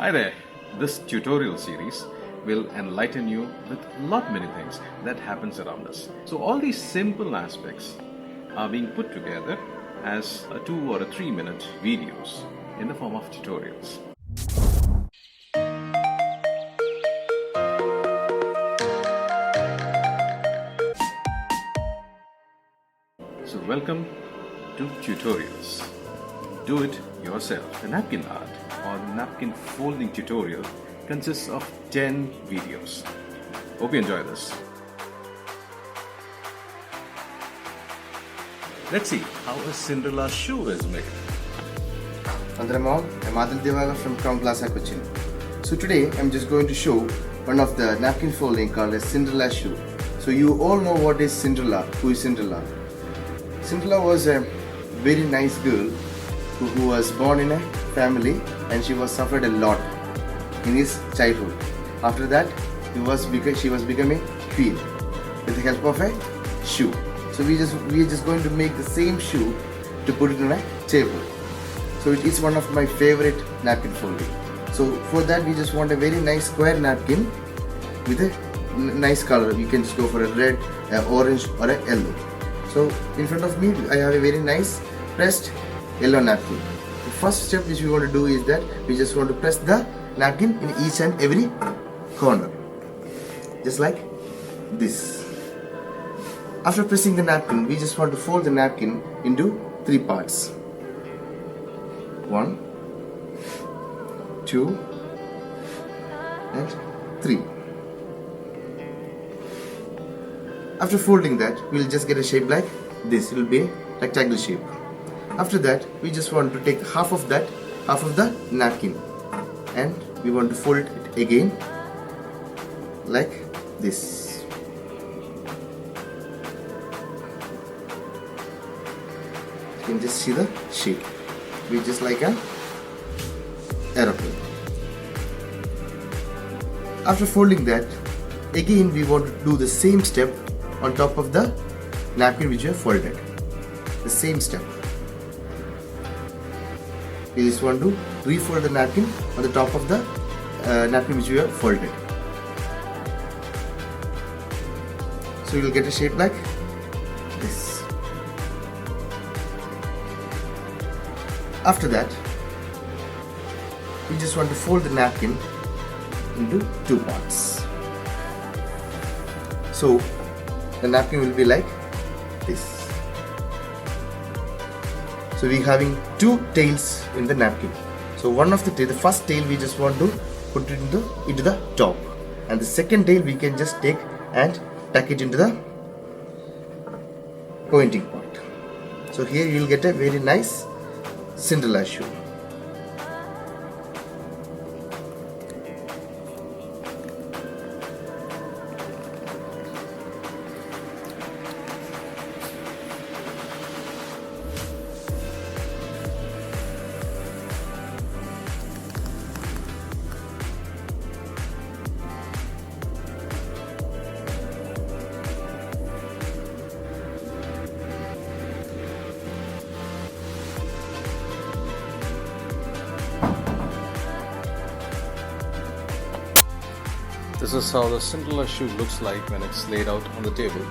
Hi there. This tutorial series will enlighten you with many things that happens around us. So all these simple aspects are being put together as a 2 or a 3-minute videos in the form of tutorials. So welcome to tutorials. Do it yourself. The napkin art or napkin folding tutorial consists of 10 videos. Hope you enjoy this. Let's see how a Cindrella shoe is made. Andram all, I'm Adil Devara from Crown Plaza, Cochin. So today I'm just going to show one of the napkin folding called as Cindrella Shoe. So you all know what is Cindrella. Who is Cindrella? Cindrella was a very nice girl who was born in a family and she was suffered a lot in his childhood. After that, she was becoming queen with the help of a shoe. So we are just going to make the same shoe to put it on a table. So it is one of my favorite napkin folding. So for that we just want a very nice square napkin with a nice color. You can just go for a red, orange or a yellow. So in front of me I have a very nice pressed yellow napkin. The first step which we want to do is that we just want to press the napkin in each and every corner. Just like this. After pressing the napkin, we just want to fold the napkin into 3 parts. 1, 2 and 3. After folding that, we will just get a shape like this. It will be a rectangle shape. After that, we just want to take half of the napkin, and we want to fold it again like this. You can just see the shape. We just like an aeroplane. After folding that, again we want to do the same step on top of the napkin which we have folded. The same step. We just want to refold the napkin on the top of the napkin which we have folded. So you will get a shape like this. After that, we just want to fold the napkin into 2 parts. So the napkin will be like this. So we are having 2 tails in the napkin. So one of the first tail we just want to put it into the top, and the second tail we can just take and tuck it into the pointing part. So here you will get a very nice Cindrella shoe. This is how the Cindrella shoe looks like when it's laid out on the table.